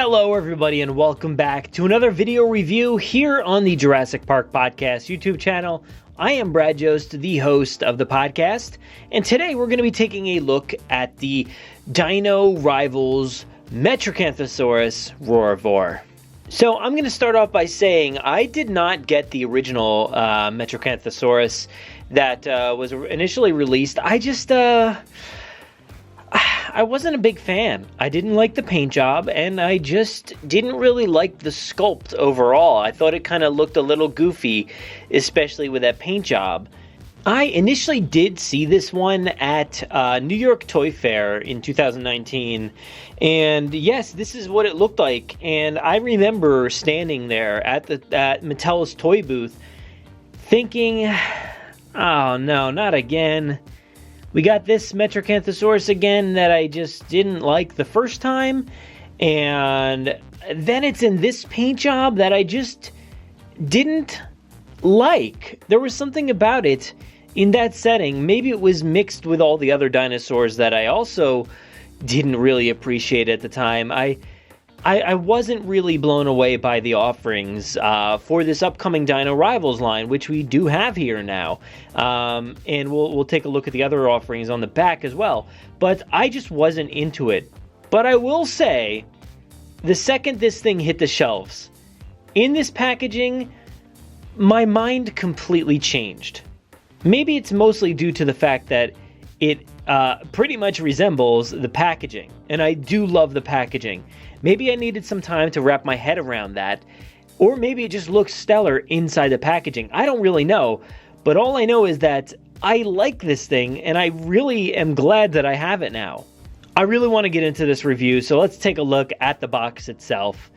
Hello everybody and welcome back to another video review here on the Jurassic Park Podcast YouTube channel. I am Brad Jost, the host of the podcast, and today we're going to be taking a look at the Dino rivals Metriacanthosaurus Roarivore. So I'm going to start off by saying I did not get the original Metriacanthosaurus that was initially released. I wasn't a big fan. I didn't like the paint job, and I just didn't really like the sculpt overall. I thought it kind of looked a little goofy, especially with that paint job. I initially did see this one at New York Toy Fair in 2019, and yes, this is what it looked like. And I remember standing there at Mattel's toy booth thinking, oh no, not again. We got this Metriacanthosaurus again that I just didn't like the first time, and then it's in this paint job that I just didn't like. There was something about it in that setting. Maybe it was mixed with all the other dinosaurs that I also didn't really appreciate at the time. I wasn't really blown away by the offerings for this upcoming Dino Rivals line, which we do have here now. And we'll take a look at the other offerings on the back as well. But I just wasn't into it. But I will say, the second this thing hit the shelves, in this packaging, my mind completely changed. Maybe it's mostly due to the fact that it pretty much resembles the packaging. And I do love the packaging. Maybe I needed some time to wrap my head around that, or maybe it just looks stellar inside the packaging. I don't really know, but all I know is that I like this thing, and I really am glad that I have it now. I really want to get into this review, so let's take a look at the box itself.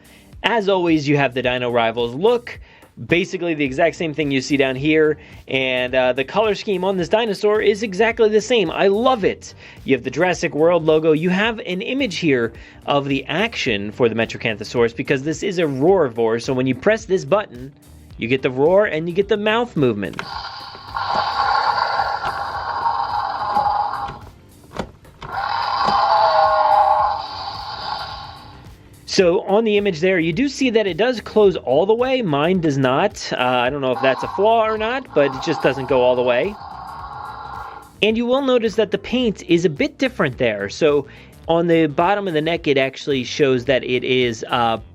As always, you have the Dino Rivals look, basically the exact same thing you see down here, and the color scheme on this dinosaur is exactly the same. I love it. You have the Jurassic World logo. You have an image here of the action for the Metriacanthosaurus because this is a roarivore, so when you press this button, you get the roar and you get the mouth movement. So on the image there, you do see that it does close all the way. Mine does not. I don't know if that's a flaw or not, but it just doesn't go all the way. And you will notice that the paint is a bit different there. So on the bottom of the neck, it actually shows that it is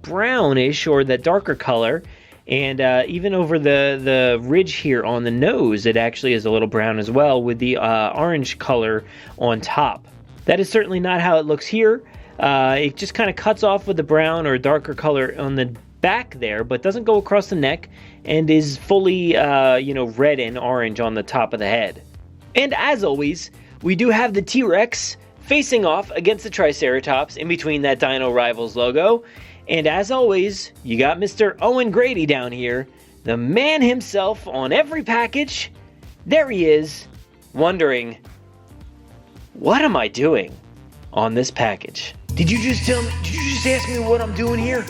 brownish or that darker color. And even over the ridge here on the nose, it actually is a little brown as well with the orange color on top. That is certainly not how it looks here. It just kind of cuts off with the brown or darker color on the back there, but doesn't go across the neck and is fully, red and orange on the top of the head. And as always, we do have the T-Rex facing off against the Triceratops in between that Dino Rivals logo. And as always, you got Mr. Owen Grady down here, the man himself on every package. There he is, wondering, what am I doing on this package? Did you just ask me what I'm doing here?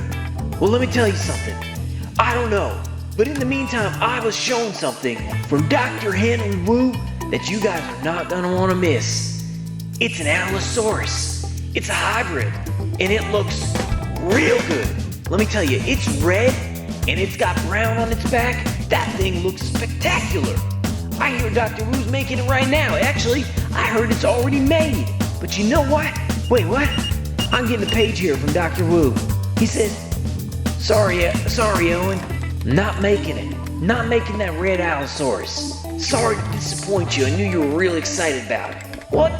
Well, let me tell you something. I don't know, but in the meantime, I was shown something from Dr. Henry Wu that you guys are not gonna wanna miss. It's an Ankylosaurus. It's a hybrid, and it looks real good. Let me tell you, it's red, and it's got brown on its back. That thing looks spectacular. I hear Dr. Wu's making it right now. Actually, I heard it's already made. But you know what? Wait, what? I'm getting a page here from Dr. Wu. He says, sorry, Owen, not making it. Not making that red Allosaurus. Sorry to disappoint you. I knew you were really excited about it. What?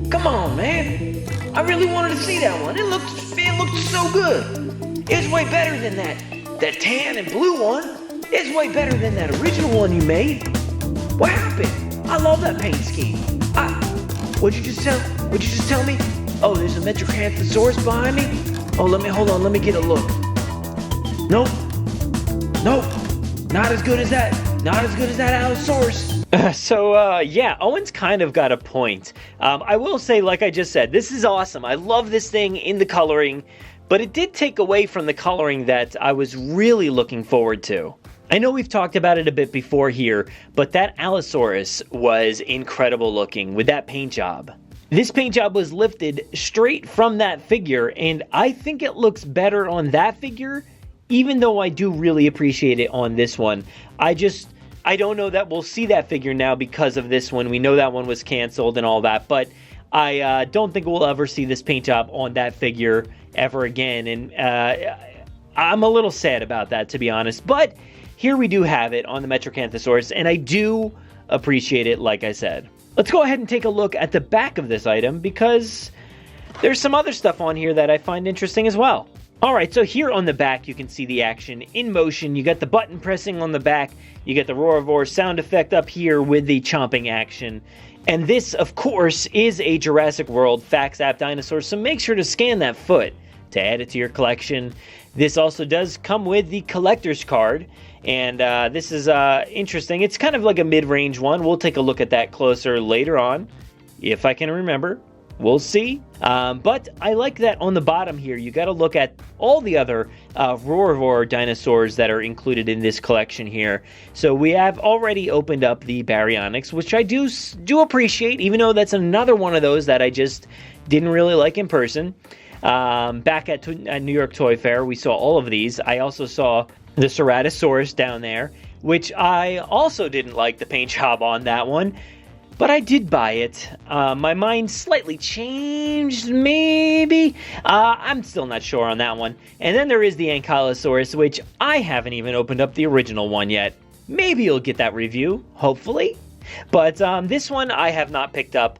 Come on, man. I really wanted to see that one. It looked so good. It's way better than that tan and blue one. It's way better than that original one you made. What happened? I love that paint scheme. What'd you just tell me? Oh, there's a Metriacanthosaurus behind me? Oh, hold on, let me get a look. Nope, not as good as that. Not as good as that Allosaurus. Yeah, Owen's kind of got a point. I will say, like I just said, this is awesome. I love this thing in the coloring, but it did take away from the coloring that I was really looking forward to. I know we've talked about it a bit before here, but that Allosaurus was incredible looking with that paint job. This paint job was lifted straight from that figure, and I think it looks better on that figure, even though I do really appreciate it on this one. I don't know that we'll see that figure now because of this one. We know that one was canceled and all that, but I don't think we'll ever see this paint job on that figure ever again, and I'm a little sad about that, to be honest. But here we do have it on the Metriacanthosaurus, and I do appreciate it, like I said. Let's go ahead and take a look at the back of this item, because there's some other stuff on here that I find interesting as well. Alright, so here on the back you can see the action in motion. You got the button pressing on the back, you get the Roarivore sound effect up here with the chomping action. And this, of course, is a Jurassic World Facts App dinosaur, so make sure to scan that foot to add it to your collection. This also does come with the collector's card, and this is interesting. It's kind of like a mid-range one. We'll take a look at that closer later on, if I can remember. We'll see. But I like that on the bottom here, you got to look at all the other Roarivore dinosaurs that are included in this collection here. So we have already opened up the Baryonyx, which I do appreciate, even though that's another one of those that I just didn't really like in person. Back at New York Toy Fair, we saw all of these. I also saw the Ceratosaurus down there, which I also didn't like the paint job on that one. But I did buy it. My mind slightly changed, maybe. I'm still not sure on that one. And then there is the Ankylosaurus, which I haven't even opened up the original one yet. Maybe you'll get that review, hopefully. But this one I have not picked up.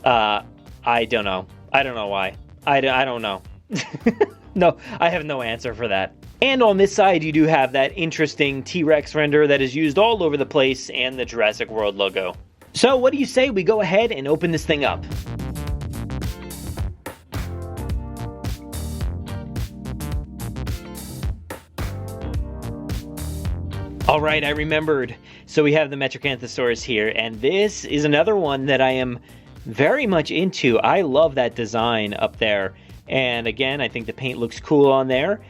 I don't know. I don't know why. I don't know. No, I have no answer for that. And on this side, you do have that interesting T-Rex render that is used all over the place, and the Jurassic World logo. So what do you say we go ahead and open this thing up? All right, I remembered. So we have the Metriacanthosaurus here, and this is another one that I am very much into. I love that design up there. And again, I think the paint looks cool on there.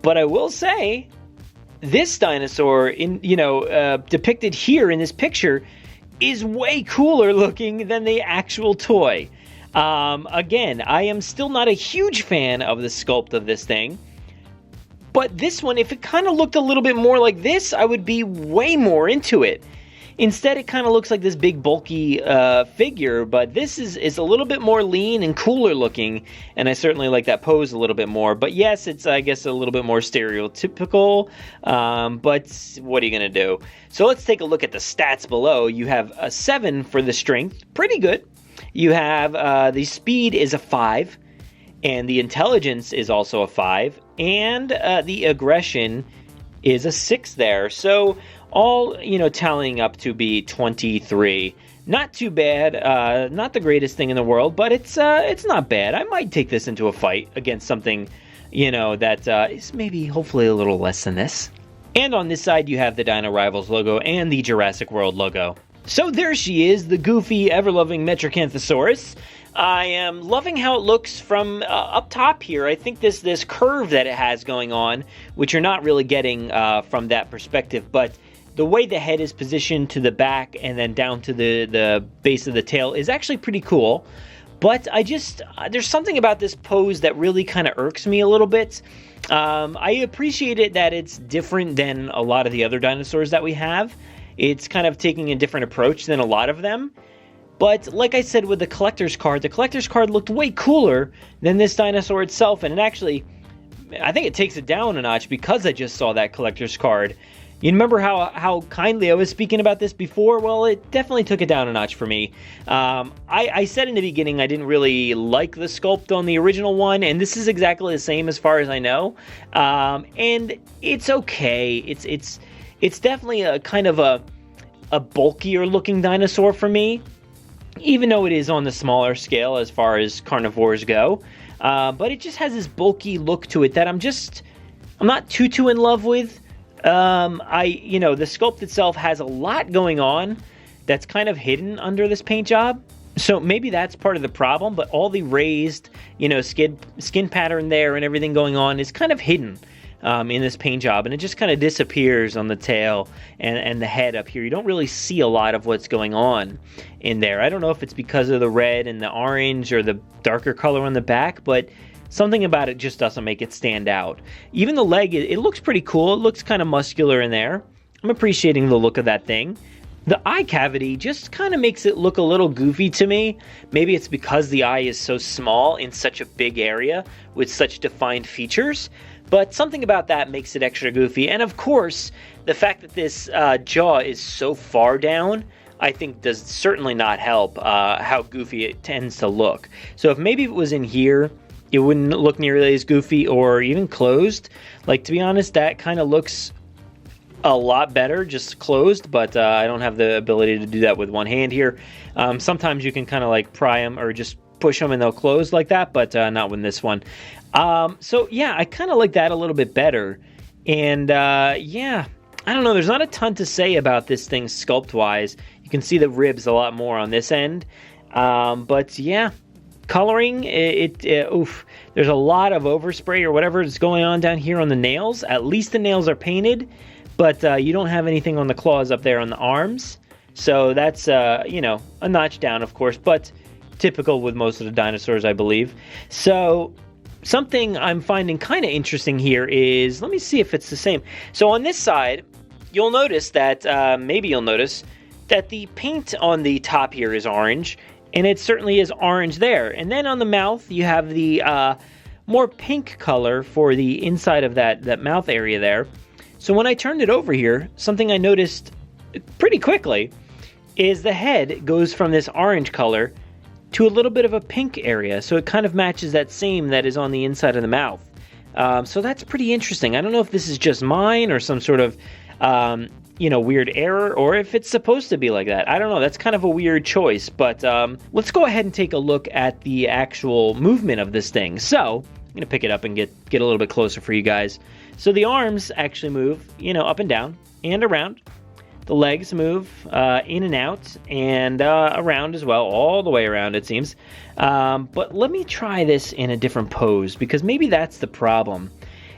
But I will say, this dinosaur, depicted here in this picture, is way cooler looking than the actual toy. Again, I am still not a huge fan of the sculpt of this thing. But this one, if it kind of looked a little bit more like this, I would be way more into it. Instead, it kind of looks like this big bulky figure, but this is a little bit more lean and cooler looking, and I certainly like that pose a little bit more. But yes, it's, I guess, a little bit more stereotypical, but what are you going to do? So let's take a look at the stats below. You have a 7 for the strength, pretty good. You have the speed is a 5, and the intelligence is also a 5, and the aggression is a 6 there. So all, tallying up to be 23. Not too bad, not the greatest thing in the world, but it's not bad. I might take this into a fight against something, that is maybe hopefully a little less than this. And on this side, you have the Dino Rivals logo and the Jurassic World logo. So there she is, the goofy, ever-loving Metriacanthosaurus. I am loving how it looks from up top here. I think this curve that it has going on, which you're not really getting from that perspective, but the way the head is positioned to the back and then down to the base of the tail is actually pretty cool. But there's something about this pose that really kind of irks me a little bit. I appreciate it that it's different than a lot of the other dinosaurs that we have. It's kind of taking a different approach than a lot of them. But like I said with the collector's card looked way cooler than this dinosaur itself. And it actually, I think it takes it down a notch because I just saw that collector's card. You remember how kindly I was speaking about this before? Well, it definitely took it down a notch for me. I said in the beginning I didn't really like the sculpt on the original one, and this is exactly the same as far as I know. And it's okay. It's definitely a kind of a bulkier looking dinosaur for me, even though it is on the smaller scale as far as carnivores go. But it just has this bulky look to it that I'm not too in love with. The sculpt itself has a lot going on that's kind of hidden under this paint job. So maybe that's part of the problem, but all the raised, skin pattern there and everything going on is kind of hidden. in this paint job, and it just kind of disappears on the tail and the head up here. You don't really see a lot of what's going on in there. I don't know if it's because of the red and the orange or the darker color on the back, but something about it just doesn't make it stand out. Even the leg, it looks pretty cool. It looks kind of muscular in there. I'm appreciating the look of that thing. The eye cavity just kind of makes it look a little goofy to me. Maybe it's because the eye is so small in such a big area with such defined features, but something about that makes it extra goofy. And of course, the fact that this jaw is so far down, I think does certainly not help how goofy it tends to look. So if maybe it was in here, it wouldn't look nearly as goofy, or even closed. Like, to be honest, that kind of looks a lot better just closed, but I don't have the ability to do that with one hand here. Sometimes you can kind of like pry them or just push them and they'll close like that, but not with this one. So yeah, I kind of like that a little bit better. And yeah, I don't know, there's not a ton to say about this thing sculpt wise. You can see the ribs a lot more on this end, but yeah, coloring, oof, there's a lot of overspray or whatever is going on down here on the nails. At least the nails are painted, but you don't have anything on the claws up there on the arms. So that's, you know, a notch down, of course, but typical with most of the dinosaurs, I believe. So something I'm finding kind of interesting here is, let me see if it's the same. So on this side, you'll notice that, maybe you'll notice that the paint on the top here is orange, and it certainly is orange there. And then on the mouth, you have the more pink color for the inside of that mouth area there. So when I turned it over here, something I noticed pretty quickly is the head goes from this orange color to a little bit of a pink area. So it kind of matches that same that is on the inside of the mouth. So that's pretty interesting. I don't know if this is just mine or some sort of, you know, weird error, or if it's supposed to be like that. I don't know. That's kind of a weird choice, but let's go ahead and take a look at the actual movement of this thing. So I'm going to pick it up and get a little bit closer for you guys. So the arms actually move, you know, up and down and around. The legs move in and out and around as well, all the way around it seems. But let me try this in a different pose, because maybe that's the problem.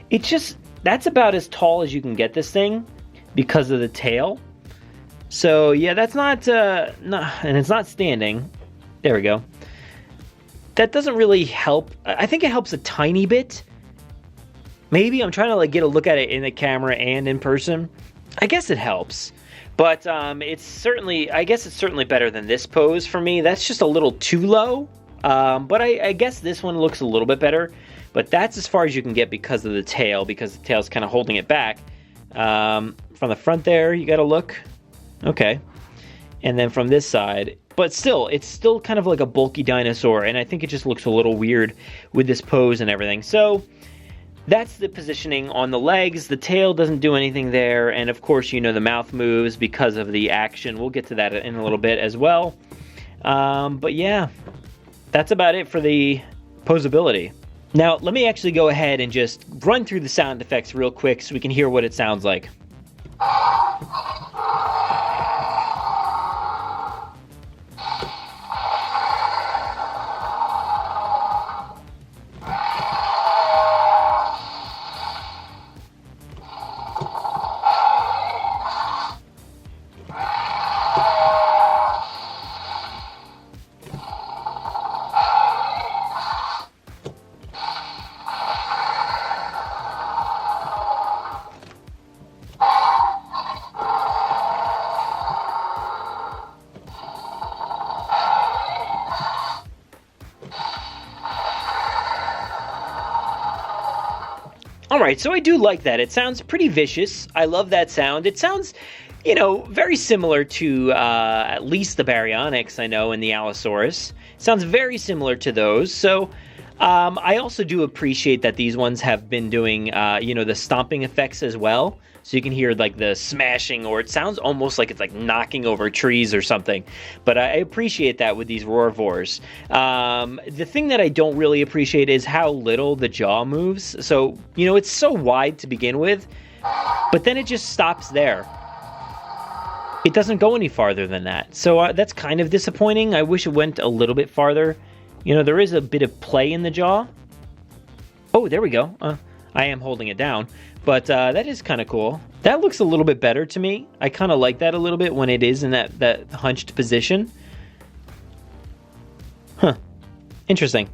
It's just, that's about as tall as you can get this thing because of the tail. So yeah, that's not, and it's not standing. There we go. That doesn't really help. I think it helps a tiny bit. Maybe I'm trying to like get a look at it in the camera and in person. I guess it helps. But it's certainly, I guess it's certainly better than this pose for me. That's just a little too low. But I guess this one looks a little bit better. But that's as far as you can get because of the tail, because the tail's kind of holding it back. From the front there, you got to look. Okay. And then from this side. But still, it's still kind of like a bulky dinosaur. And I think it just looks a little weird with this pose and everything. So that's the positioning on the legs. The tail doesn't do anything there. And of course, you know, the mouth moves because of the action. We'll get to that in a little bit as well. But yeah, that's about it for the posability. Now, let me actually go ahead and just run through the sound effects real quick so we can hear what it sounds like. Alright, so I do like that. It sounds pretty vicious. I love that sound. It sounds, you know, very similar to at least the Baryonyx I know and the Allosaurus. It sounds very similar to those. So I also do appreciate that these ones have been doing, you know, the stomping effects as well. So you can hear like the smashing, or it sounds almost like it's like knocking over trees or something. But I appreciate that with these Roarivores. The thing that I don't really appreciate is how little the jaw moves. So, you know, it's so wide to begin with, but then it just stops there. It doesn't go any farther than that. So that's kind of disappointing. I wish it went a little bit farther. You know, there is a bit of play in the jaw. Oh, there we go. I am holding it down, but that is kind of cool. That looks a little bit better to me. I kind of like that a little bit when it is in that hunched position. Huh. Interesting.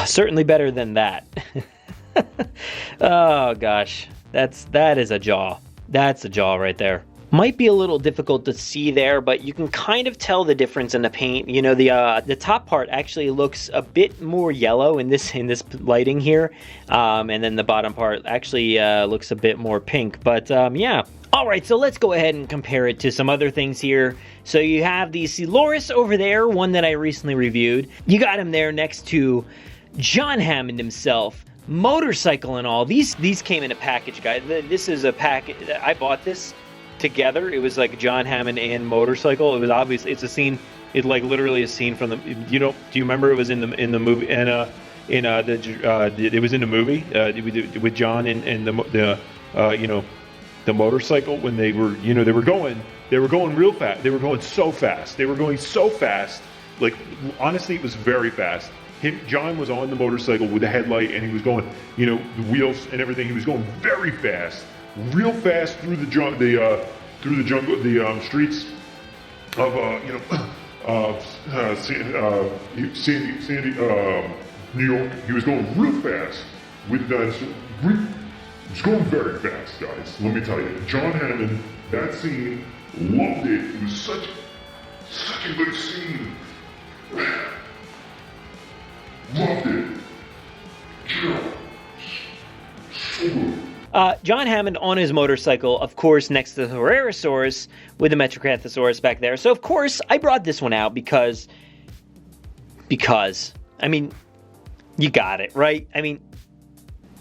Certainly better than that. Oh gosh, that is a jaw. That's a jaw right there. Might be a little difficult to see there, but you can kind of tell the difference in the paint. You know, the top part actually looks a bit more yellow in this lighting here, and then the bottom part actually looks a bit more pink. But yeah. All right, so let's go ahead and compare it to some other things here. So you have the Coelosaurus over there, one that I recently reviewed. You got him there next to John Hammond himself, motorcycle and all. These came in a package, guys. This is a package. I bought this together. It was like John Hammond and motorcycle. It was obviously, it's a scene. It's like literally a scene from the. You know, do you remember it was in the movie and it was in the movie with John and the you know, the motorcycle when they were, you know, they were going real fast. They were going so fast. They were going so fast. Like, honestly, it was very fast. John was on the motorcycle with the headlight, and he was going, you know, the wheels and everything. He was going very fast, real fast through the jungle, the streets of New York. He was going real fast with the dinosaur. He was going very fast, guys. Let me tell you, John Hammond, that scene, loved it. It was such a good scene. Loved it. Yeah. So good. John Hammond on his motorcycle, of course, next to the Roarivore with the Metriacanthosaurus back there. So, of course, I brought this one out because, I mean, you got it, right? I mean,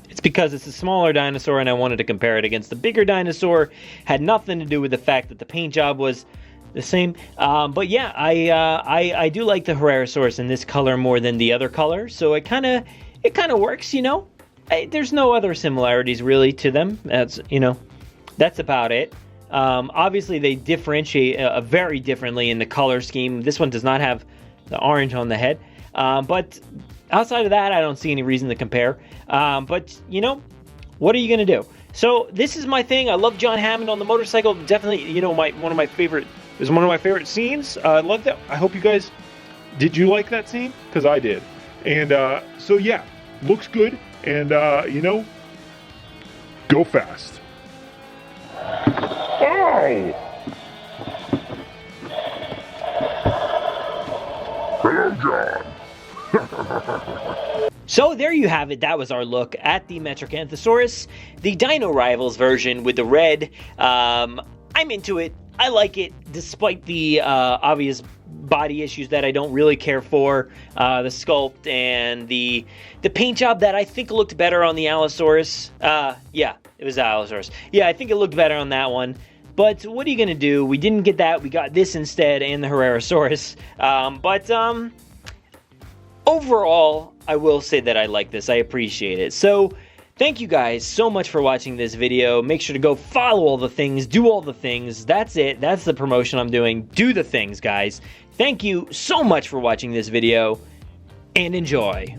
it's because it's a smaller dinosaur and I wanted to compare it against the bigger dinosaur. Had nothing to do with the fact that the paint job was the same. But yeah, I do like the Roarivore in this color more than the other color. So it kind of works, you know. There's no other similarities really to them. That's, you know, that's about it. Obviously they differentiate very differently in the color scheme. This one does not have the orange on the head. But outside of that, I don't see any reason to compare. But, you know, what are you going to do? So this is my thing. I love John Hammond on the motorcycle. Definitely, you know, one of my favorite scenes. I love that. I hope you guys, did you like that scene? Because I did. And so, yeah, looks good. And, you know, go fast. Oh! Hello, John. So there you have it. That was our look at the Metriacanthosaurus, the Dino Rivals version with the red. I'm into it. I like it, despite the obvious body issues that I don't really care for. The sculpt and the paint job that I think looked better on the Allosaurus. Yeah, it was Allosaurus. Yeah, I think it looked better on that one. But what are you going to do? We didn't get that. We got this instead and the Roarivore. But overall, I will say that I like this. I appreciate it. So, thank you guys so much for watching this video. Make sure to go follow all the things, do all the things. That's it. That's the promotion I'm doing. Do the things, guys. Thank you so much for watching this video, and enjoy.